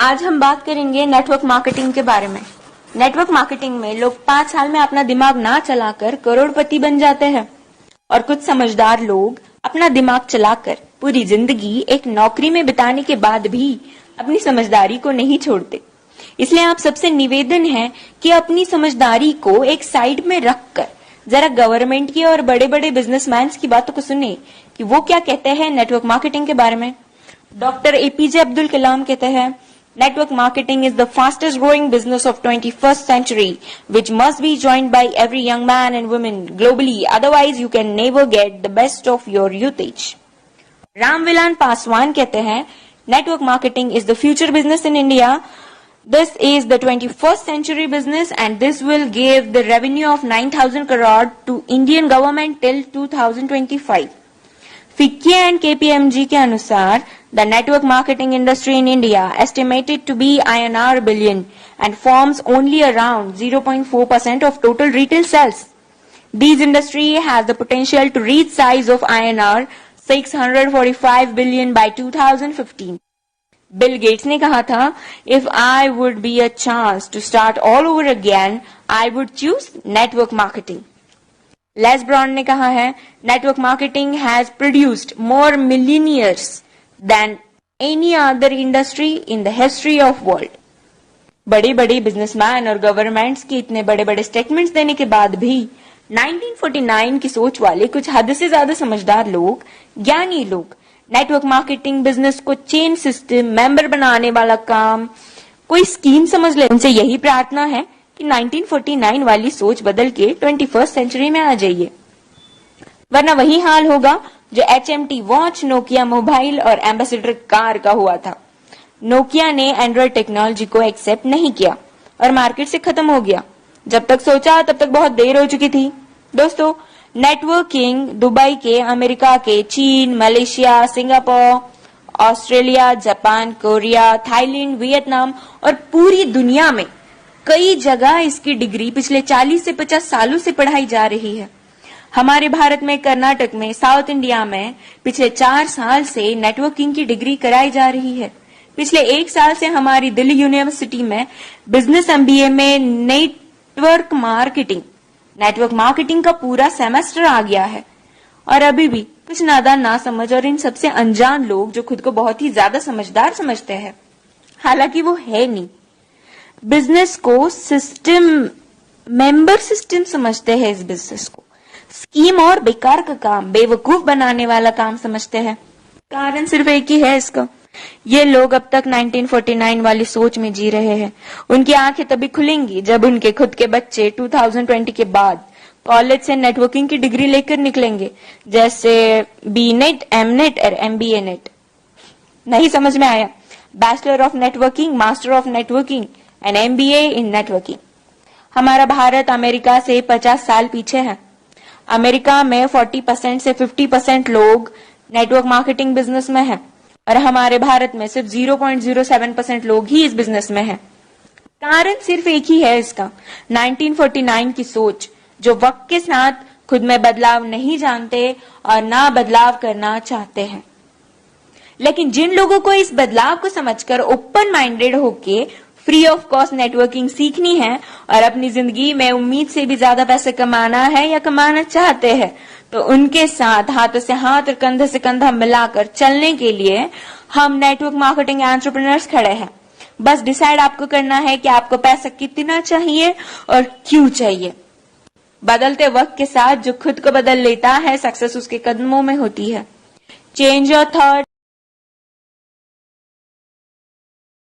आज हम बात करेंगे नेटवर्क मार्केटिंग के बारे में। नेटवर्क मार्केटिंग में लोग 5 साल में अपना दिमाग ना चलाकर करोड़पति बन जाते हैं और कुछ समझदार लोग अपना दिमाग चलाकर पूरी जिंदगी एक नौकरी में बिताने के बाद भी अपनी समझदारी को नहीं छोड़ते। इसलिए आप सबसे निवेदन है कि अपनी समझदारी को एक साइड में रखकर जरा गवर्नमेंट की और बड़े बड़े बिजनेसमैन की बातों को सुने कि वो क्या कहते हैं नेटवर्क मार्केटिंग के बारे में। डॉक्टर एपीजे अब्दुल कलाम कहते हैं, Network marketing is the fastest growing business of 21st century, which must be joined by every young man and woman globally. Otherwise, you can never get the best of your usage. Ramvilas Paswan कहते हैं, Network marketing is the future business in India. This is the 21st century business and this will give the revenue of 9,000 crore to Indian government till 2025. FICCI and KPMG के अनुसार the network marketing industry in India estimated to be INR billion and forms only around 0.4% of total retail sales. This industry has the potential to reach size of INR 645 billion by 2015. Bill Gates ने कहा था, if I would be a chance to start all over again, I would choose network marketing. Les Brown ने कहा है, network marketing has produced more millionaires than any other industry in the history of world. बड़े बड़े businessman और governments के इतने बड़े बड़े स्टेटमेंट्स देने के बाद भी 1949 की सोच वाले कुछ हद से ज्यादा समझदार लोग, ज्ञानी लोग नेटवर्क मार्केटिंग बिजनेस को चेन सिस्टम, मेंबर बनाने वाला काम, कोई स्कीम समझ ले। उनसे यही प्रार्थना है कि 1949 वाली सोच बदल के 21st सेंचुरी में आ जाइए, वरना वही हाल होगा जो HMT वॉच, नोकिया मोबाइल और एम्बेसडर कार का हुआ था। नोकिया ने एंड्रॉइड टेक्नोलॉजी को एक्सेप्ट नहीं किया और मार्केट से खत्म हो गया। जब तक सोचा तब तक बहुत देर हो चुकी थी। दोस्तों, नेटवर्किंग दुबई के, अमेरिका के, चीन, Malaysia, Singapore, Australia, Japan, Korea, Thailand, Vietnam और पूरी दुनिया में कई जगह इसकी डिग्री पिछले 40 से 50 सालों से पढ़ाई जा रही है। हमारे भारत में, कर्नाटक में, साउथ इंडिया में पिछले 4 साल से नेटवर्किंग की डिग्री कराई जा रही है। पिछले 1 साल से हमारी दिल्ली यूनिवर्सिटी में बिजनेस MBA में नेटवर्क मार्केटिंग का पूरा सेमेस्टर आ गया है। और अभी भी कुछ नादान, ना समझ और इन सबसे अनजान लोग जो खुद को बहुत ही ज्यादा समझदार समझते हैं, हालांकि वो है नहीं, बिजनेस को सिस्टम, मेंबर सिस्टम समझते हैं। इस बिजनेस को स्कीम और बेकार का काम, बेवकूफ बनाने वाला काम समझते हैं। कारण सिर्फ एक ही है इसका, ये लोग अब तक 1949 वाली सोच में जी रहे हैं। उनकी आंखें तभी खुलेंगी जब उनके खुद के बच्चे 2020 के बाद कॉलेज से नेटवर्किंग की डिग्री लेकर निकलेंगे, जैसे BNet, MNet और MBA नेट। नहीं समझ में आया? Bachelor of networking, master of networking and MBA in networking. हमारा भारत अमेरिका से 50 साल पीछे है। अमेरिका में 40% से 50% लोग नेटवर्क मार्केटिंग बिजनेस में है और हमारे भारत में सिर्फ 0.07% लोग ही इस बिजनेस में है। कारण सिर्फ एक ही है इसका, 1949 की सोच, जो वक्त के साथ खुद में बदलाव नहीं जानते और ना बदलाव करना चाहते हैं। लेकिन जिन लोगों को इस बदलाव को समझकर ओपन माइंडेड होके फ्री ऑफ कॉस्ट नेटवर्किंग सीखनी है और अपनी जिंदगी में उम्मीद से भी ज्यादा पैसे कमाना है या कमाना चाहते हैं, तो उनके साथ हाथों से हाथ और कंधे से कंधा मिलाकर चलने के लिए हम नेटवर्क मार्केटिंग एंटरप्रेन्योर्स खड़े हैं। बस डिसाइड आपको करना है कि आपको पैसा कितना चाहिए और क्यों चाहिए। बदलते वक्त के साथ जो खुद को बदल लेता है, सक्सेस उसके कदमों में होती है। Change your thought,